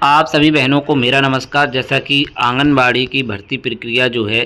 आप सभी बहनों को मेरा नमस्कार। जैसा कि आंगनबाड़ी की भर्ती प्रक्रिया जो है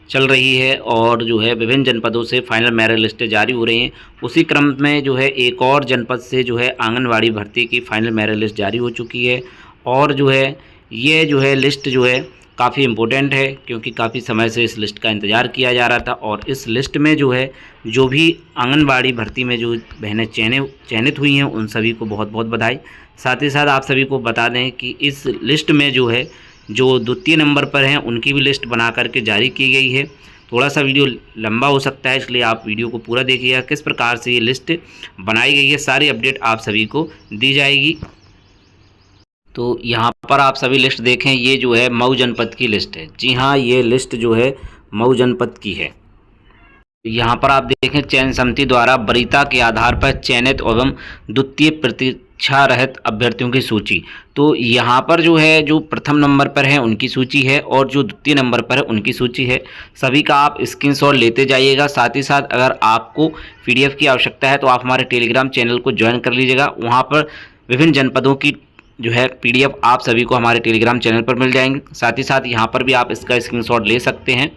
चल रही है और जो है विभिन्न जनपदों से फाइनल मेरिट लिस्टें जारी हो रही हैं, उसी क्रम में जो है एक और जनपद से जो है आंगनबाड़ी भर्ती की फाइनल मेरिट लिस्ट जारी हो चुकी है। और जो है ये जो है लिस्ट जो है काफ़ी इम्पोर्टेंट है, क्योंकि काफ़ी समय से इस लिस्ट का इंतज़ार किया जा रहा था। और इस लिस्ट में जो है जो भी आंगनबाड़ी भर्ती में जो बहनें चयनित हुई हैं उन सभी को बहुत बहुत बधाई। साथ ही साथ आप सभी को बता दें कि इस लिस्ट में जो है जो द्वितीय नंबर पर हैं उनकी भी लिस्ट बना करके जारी की गई है। थोड़ा सा वीडियो लंबा हो सकता है, इसलिए आप वीडियो को पूरा देखिएगा। किस प्रकार से ये लिस्ट बनाई गई है, सारी अपडेट आप सभी को दी जाएगी। तो यहाँ पर आप सभी लिस्ट देखें, ये जो है मऊ जनपद की लिस्ट है। जी हाँ, ये लिस्ट जो है मऊ जनपद की है। यहाँ पर आप देखें, चयन समिति द्वारा वरीयता के आधार पर चयनित एवं द्वितीय प्रतीक्षा रहित अभ्यर्थियों की सूची। तो यहाँ पर जो है जो प्रथम नंबर पर है उनकी सूची है और जो द्वितीय नंबर पर है उनकी सूची है। सभी का आप स्क्रीनशॉट लेते जाइएगा। साथ ही साथ अगर आपको पीडीएफ की आवश्यकता है तो आप हमारे टेलीग्राम चैनल को ज्वाइन कर लीजिएगा। वहाँ पर विभिन्न जनपदों की जो है पीडीएफ आप सभी को हमारे टेलीग्राम चैनल पर मिल जाएंगे। साथ ही साथ यहाँ पर भी आप इसका स्क्रीनशॉट ले सकते हैं।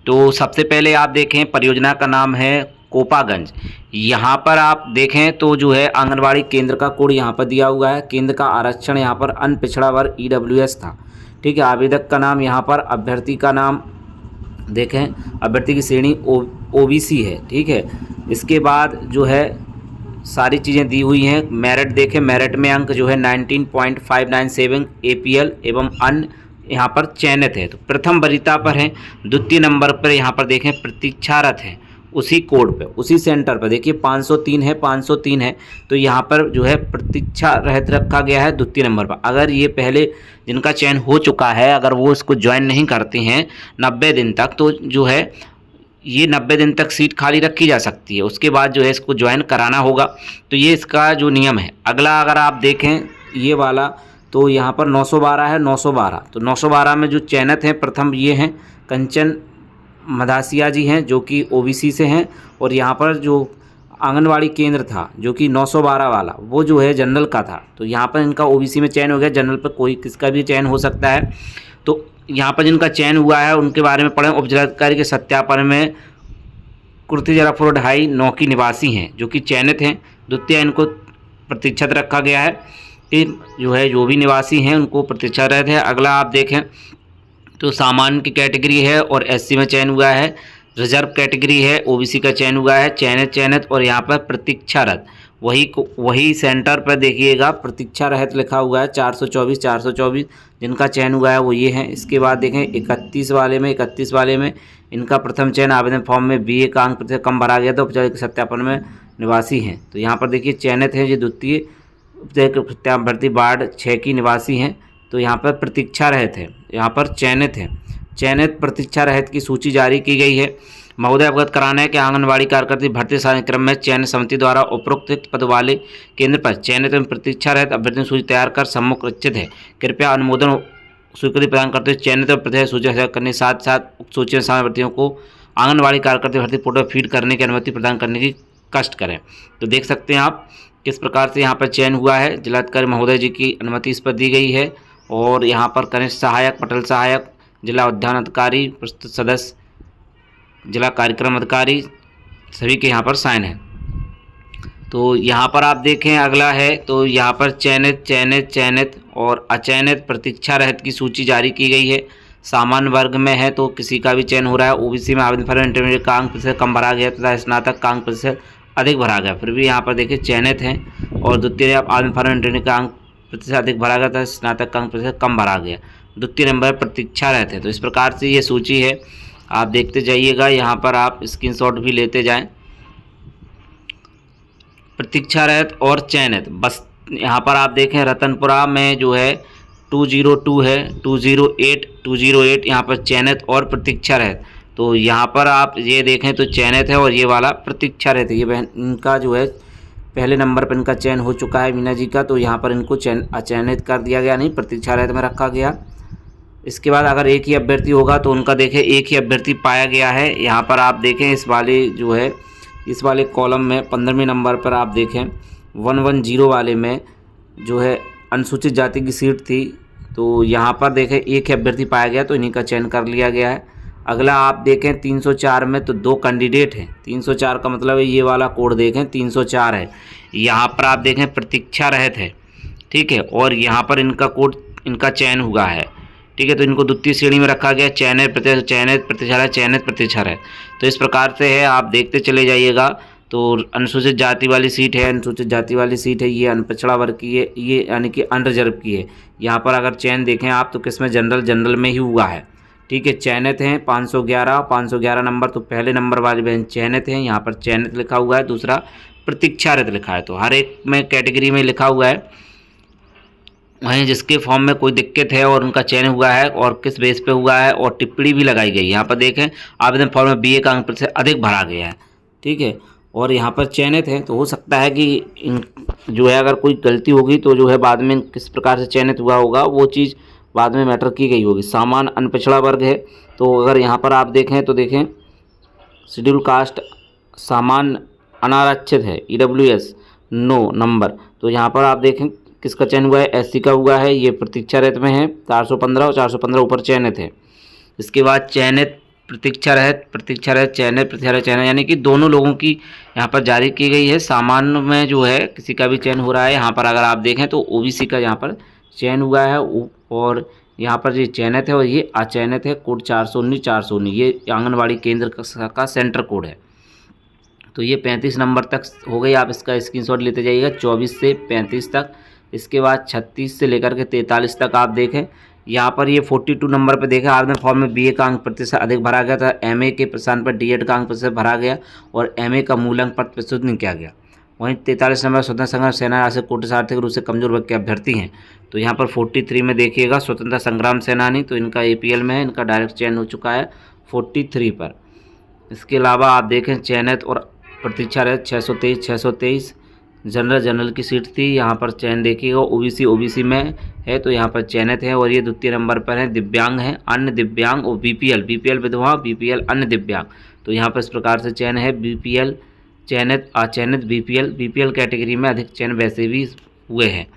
तो सबसे पहले आप देखें, परियोजना का नाम है कोपागंज। यहाँ पर आप देखें तो जो है आंगनबाड़ी केंद्र का कोड यहाँ पर दिया हुआ है। केंद्र का आरक्षण यहाँ पर अनपिछड़ा वर्ग EWS था। ठीक है, आवेदक का नाम यहाँ पर, अभ्यर्थी का नाम देखें, अभ्यर्थी की श्रेणी OBC है। ठीक है, इसके बाद जो है सारी चीज़ें दी हुई हैं। मेरिट देखें, मेरिट में अंक जो है 19.597 APL एवं अन्य यहाँ पर चयनित है। तो प्रथम वरीयता पर है। द्वितीय नंबर पर यहाँ पर देखें प्रतीक्षारत है, उसी कोड पे, उसी सेंटर पर देखिए 503 है, 503 है। तो यहाँ पर जो है प्रतीक्षा रहित रखा गया है द्वितीय नंबर पर। अगर ये पहले जिनका चयन हो चुका है, अगर वो इसको ज्वाइन नहीं करते हैं 90 दिन तक, तो जो है ये 90 दिन तक सीट खाली रखी जा सकती है। उसके बाद जो है इसको ज्वाइन कराना होगा। तो ये इसका जो नियम है। अगला अगर आप देखें ये वाला, तो यहाँ पर 912 है, 912। तो 912 में जो चयनित हैं प्रथम ये हैं कंचन मधासिया जी हैं, जो कि OBC से हैं। और यहाँ पर जो आंगनवाड़ी केंद्र था जो कि 912 वाला, वो जो है जनरल का था। तो यहाँ पर इनका OBC में चयन हो गया। जनरल पर कोई किसका भी चयन हो सकता है। तो यहाँ पर जिनका चयन हुआ है उनके बारे में पढ़ें। उपजिलाधिकारी के सत्यापन में कुर्ती जरापुर 2.5 9 की निवासी हैं जो कि चयनित हैं। द्वितीय इनको प्रतीक्षित रखा गया है। जो है जो भी निवासी हैं उनको प्रतीक्षा रहते हैं। अगला आप देखें तो सामान्य की कैटेगरी है और SC में चयन हुआ है। रिजर्व कैटेगरी है, OBC का चयन हुआ है। चयनित और यहाँ पर प्रतीक्षारत वही सेंटर पर देखिएगा प्रतीक्षा रहित लिखा हुआ है। 424 जिनका चयन हुआ है वो ये हैं। इसके बाद देखें 31 वाले में इनका प्रथम चयन आवेदन फॉर्म में BA का अंक प्रतिशत कम भरा गया था। औपचारिक सत्यापन में निवासी हैं। तो यहाँ पर देखिए चयनित है, ये द्वितीय भर्ती वार्ड 6 की निवासी हैं। तो यहाँ पर प्रतीक्षा रहित है, यहाँ पर चयनित है। चयनित प्रतीक्षा रहित की सूची जारी की गई है। महोदय अवगत कराना है कि आंगनबाड़ी कार्यकर्ता भर्ती कार्यक्रम में चयन समिति द्वारा उपरोक्त पद वाले केंद्र पर चयनित एवं प्रतीक्षा रहित अभ्यर्थियों की सूची तैयार कर सम्मुख रचित है। कृपया अनुमोदन स्वीकृति प्रदान करते हुए चयनित और प्रतीक्षा सूची हासिल करने साथ साथ उक्त सूची में शामिल अभ्यर्थियों को आंगनबाड़ी कार्यकर्ता भर्ती पोर्टल फीड करने की अनुमति प्रदान करने की कष्ट करें। तो देख सकते हैं आप किस प्रकार से यहाँ पर चयन हुआ है। जिलाधिकारी महोदय जी की अनुमति इस पर दी गई है। और यहाँ पर कनिष्ठ सहायक, पटल सहायक, जिला उद्यान अधिकारी, प्रस्तुत सदस्य, जिला कार्यक्रम अधिकारी, सभी के यहाँ पर साइन है। तो यहाँ पर आप देखें अगला है, तो यहाँ पर चयनित और अचयनित प्रतीक्षा रहित की सूची जारी की गई है। सामान्य वर्ग में है तो किसी का भी चयन हो रहा है। OBC में आवेदन फॉर्म इंटरमीडिएट का अंक प्रतिशत कम भरा गया तथा स्नातक का अंक प्रतिशत अधिक भरा गया, फिर भी यहाँ पर देखिए चयनित हैं। और द्वितीय आवेदन फॉर्म इंटरमीडिएट का अंक प्रतिशत अधिक भरा गया था, स्नातक का अंक प्रतिशत कम भरा गया। द्वितीय नंबर प्रतीक्षा रहते हैं। तो इस प्रकार से ये सूची है, आप देखते जाइएगा। यहाँ पर आप स्क्रीनशॉट भी लेते जाएं। प्रतीक्षा रहित और चयनित, बस यहाँ पर आप देखें रतनपुरा में जो है 202 है, 208 यहाँ पर चयनित और प्रतीक्षा रहित। तो यहाँ पर आप ये देखें तो चयनित है और ये वाला प्रतीक्षा रहित है। ये बहन इनका जो है पहले नंबर पर इनका चयन हो चुका है मीना जी का। तो यहाँ पर इनको अचयनित कर दिया गया, नहीं प्रतीक्षा रहित में रखा गया। इसके बाद अगर एक ही अभ्यर्थी होगा तो उनका देखें एक ही अभ्यर्थी पाया गया है। यहाँ पर आप देखें इस वाले कॉलम में 15वें नंबर पर आप देखें 110 वाले में जो है अनुसूचित जाति की सीट थी तो यहाँ पर देखें एक अभ्यर्थी पाया गया तो इन्हीं का चयन कर लिया गया है। अगला आप देखें 304 में तो 2 कैंडिडेट हैं। 304 का मतलब है ये वाला कोड देखें 304 है। यहाँ पर आप देखें प्रतीक्षा रहित है, ठीक है, और यहाँ पर इनका कोड इनका चयन हुआ है, ठीक है। तो इनको द्वितीय श्रेणी में रखा गया, चयनित प्रतीक्षा रहित। तो इस प्रकार से है, आप देखते चले जाइएगा। तो अनुसूचित जाति वाली सीट है, अनुसूचित जाति वाली सीट है, ये अनपिछड़ा वर्ग की है, ये यानी कि अनरिजर्व की है। यहाँ पर अगर चयन देखें आप तो किसमें जनरल में ही हुआ है, ठीक है। चयनित हैं 511 नंबर, तो पहले नंबर वाली बहन चयनित हैं, यहाँ पर चयनित लिखा हुआ है, दूसरा प्रतीक्षारत लिखा है। तो हर एक में कैटेगरी में लिखा हुआ है। वहीं जिसके फॉर्म में कोई दिक्कत है और उनका चयन हुआ है और किस बेस पे हुआ है और टिप्पणी भी लगाई गई। यहाँ पर देखें आवेदन फॉर्म में BA का अंक प्रतिशत अधिक भरा गया है, ठीक है, और यहाँ पर चयनित है। तो हो सकता है कि इन जो है अगर कोई गलती होगी तो जो है बाद में किस प्रकार से चयनित हुआ होगा वो चीज़ बाद में मैटर की गई होगी। सामान्य अनपिछड़ा वर्ग है, तो अगर यहाँ पर आप देखें तो देखें शेड्यूल कास्ट सामान्य अनारक्षित है, EWS नो नंबर। तो यहाँ पर आप देखें किसका चयन हुआ है, SC का हुआ है, ये प्रतीक्षा रहित में है, 415 और 415 ऊपर चयनित है। इसके बाद चयनित प्रतीक्षा रहित चयनित यानी कि दोनों लोगों की यहाँ पर जारी की गई है। सामान्य में जो है किसी का भी चयन हो रहा है। यहाँ पर अगर आप देखें तो OBC का यहाँ पर चयन हुआ है और यहाँ पर ये चयनित है और ये अचयनित है। कोड 419 ये आंगनबाड़ी केंद्र का सेंटर कोड है। तो ये 35 नंबर तक हो गई, आप इसका स्क्रीनशॉट लेते जाइएगा 24 से 35 तक। इसके बाद 36 से लेकर के 43 तक आप देखें, यहाँ पर ये 42 नंबर पर देखें आवेदन फॉर्म में BA का अंक प्रतिशत अधिक भरा गया था, MA के स्थान पर D.Ed का अंक प्रतिशत भरा गया और MA का मूल अंक प्रस्तुत नहीं किया गया। वहीं 43 नंबर स्वतंत्रता संग्राम सेनानी से कोटे से आर्थिक रूप से कमजोर वर्ग के अभ्यर्थी हैं। तो यहाँ पर 43 में देखिएगा स्वतंत्रता संग्राम सेनानी, तो इनका APL में है, इनका डायरेक्ट चयन हो चुका है 43 पर। इसके अलावा आप देखें चयनित और प्रतीक्षा रहित 623 जनरल की सीट थी। यहाँ पर चयन देखिएगा OBC में है, तो यहाँ पर चयनित है और ये द्वितीय नंबर पर है। दिव्यांग है, अन्य दिव्यांग और BPL विधवा, BPL अन्य दिव्यांग। तो यहाँ पर इस प्रकार से चयन है, BPL चयनित अचयनित BPL कैटेगरी में अधिक चयन वैसे भी हुए हैं।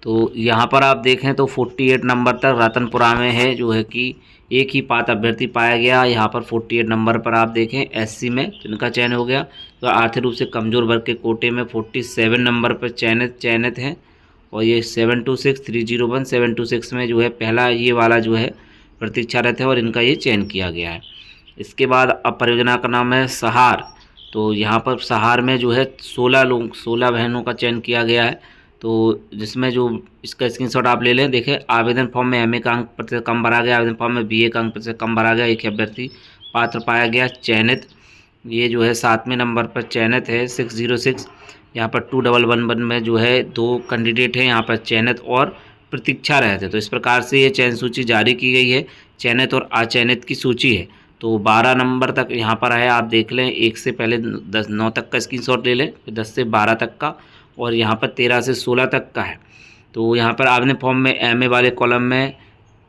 तो यहाँ पर आप देखें तो 48 नंबर तक रतनपुरा में है जो है कि एक ही पात्र अभ्यर्थी पाया गया। यहाँ पर 48 नंबर पर आप देखें SC में तो इनका चयन हो गया। तो आर्थिक रूप से कमज़ोर वर्ग के कोटे में 47 नंबर पर चयनित है और ये 726 301 726 में जो है पहला ये वाला जो है प्रतीक्षा रहित है और इनका ये चयन किया गया है। इसके बाद अब परियोजना का नाम है सहार। तो यहाँ पर सहार में जो है 16 बहनों का चयन किया गया है। तो जिसमें जो इसका स्क्रीनशॉट आप ले लें, देखें आवेदन फॉर्म में MA का अंक प्रतिशत कम भरा गया, आवेदन फॉर्म में BA का अंक प्रतिशत कम भरा गया, एक अभ्यर्थी पात्र पाया गया चयनित। ये जो है 7वें नंबर पर चयनित है 606। यहाँ पर 2111 में जो है 2 कैंडिडेट हैं, यहाँ पर चयनित और प्रतीक्षा रहित है। तो इस प्रकार से ये चयन सूची जारी की गई है, चयनित और अचयनित की सूची है। तो 12 नंबर तक यहाँ पर है, आप देख लें, 1 से पहले 9 तक का स्क्रीनशॉट ले लें, फिर 10 से 12 तक का और यहाँ पर 13 से 16 तक का है। तो यहाँ पर आवेदन फॉर्म में MA वाले कॉलम में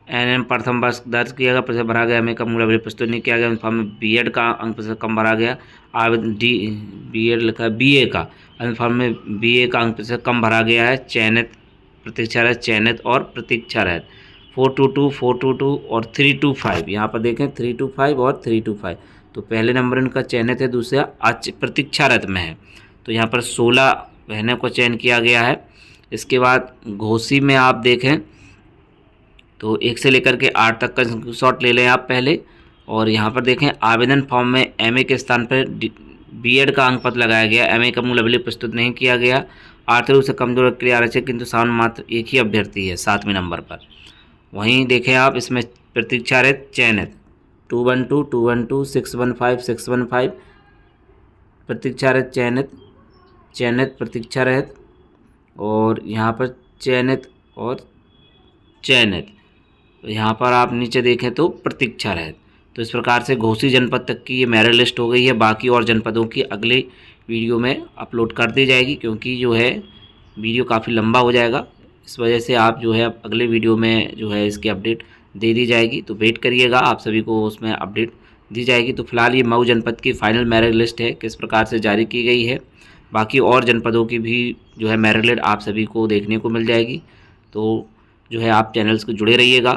NM प्रथम वर्ष दर्ज किया गया, प्रतिशत भरा गया, MA का मूल अभिलेख प्रस्तुत नहीं किया गया। फॉर्म में B.Ed का अंक प्रतिशत कम भरा गया, आवेदन B.Ed लिखा है, BA का आवेदन फॉर्म में BA का अंक प्रतिशत कम भरा गया है। चयनित प्रतीक्षा रहित चयनित और प्रतीक्षा रहित 422 और 325। यहाँ पर देखें 325 और 325। तो पहले नंबर इनका चयनित है, दूसरा प्रतीक्षा रहित में है। तो यहाँ पर 16 बहनों को चयन किया गया है। इसके बाद घोसी में आप देखें तो 1 से लेकर के 8 तक का शॉट ले लें आप पहले। और यहाँ पर देखें आवेदन फॉर्म में MA के स्थान पर B.Ed का अंक पत्र लगाया गया, MA का मूल अभिलेख प्रस्तुत नहीं किया गया। आर्थिक रूप से कमजोर वर्ग के लिए आरक्षित किंतु सामान्य मात्र एक ही अभ्यर्थी है 7वें नंबर पर। वहीं देखें आप इसमें प्रतीक्षा रहित चयनित 212 615 प्रतीक्षा रहित चयनित प्रतीक्षा रहित और यहाँ पर चयनित और चयनित। तो यहाँ पर आप नीचे देखें तो प्रतीक्षा रहित। तो इस प्रकार से घोसी जनपद तक की ये मेरिट लिस्ट हो गई है। बाकी और जनपदों की अगले वीडियो में अपलोड कर दी जाएगी, क्योंकि जो है वीडियो काफ़ी लंबा हो जाएगा, इस वजह से आप जो है अगले वीडियो में जो है इसकी अपडेट दे दी जाएगी। तो वेट करिएगा, आप सभी को उसमें अपडेट दी जाएगी। तो फिलहाल ये मऊ जनपद की फाइनल मेरिट लिस्ट है, किस प्रकार से जारी की गई है। बाकी और जनपदों की भी जो है मेरिट लिस्ट आप सभी को देखने को मिल जाएगी। तो जो है आप चैनल्स को जुड़े रहिएगा।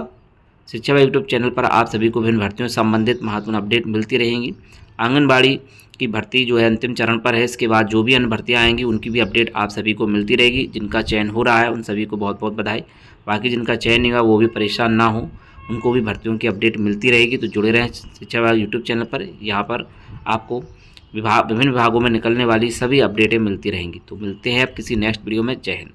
शिक्षा विभाग यूट्यूब चैनल पर आप सभी को विभिन्न भर्तियों से संबंधित महत्वपूर्ण अपडेट मिलती रहेंगी। आंगनबाड़ी की भर्ती जो है अंतिम चरण पर है। इसके बाद जो भी अन्य भर्तियाँ आएंगी उनकी भी अपडेट आप सभी को मिलती रहेगी। जिनका चयन हो रहा है उन सभी को बहुत बहुत बधाई। बाकी जिनका चयन नहीं हुआ वो भी परेशान ना हो, उनको भी भर्तियों की अपडेट मिलती रहेगी। तो जुड़े रहें शिक्षा विभाग यूट्यूब चैनल पर। यहाँ पर आपको विभिन्न विभागों में निकलने वाली सभी अपडेटें मिलती रहेंगी। तो मिलते हैं अब किसी नेक्स्ट वीडियो में। जय हिंद।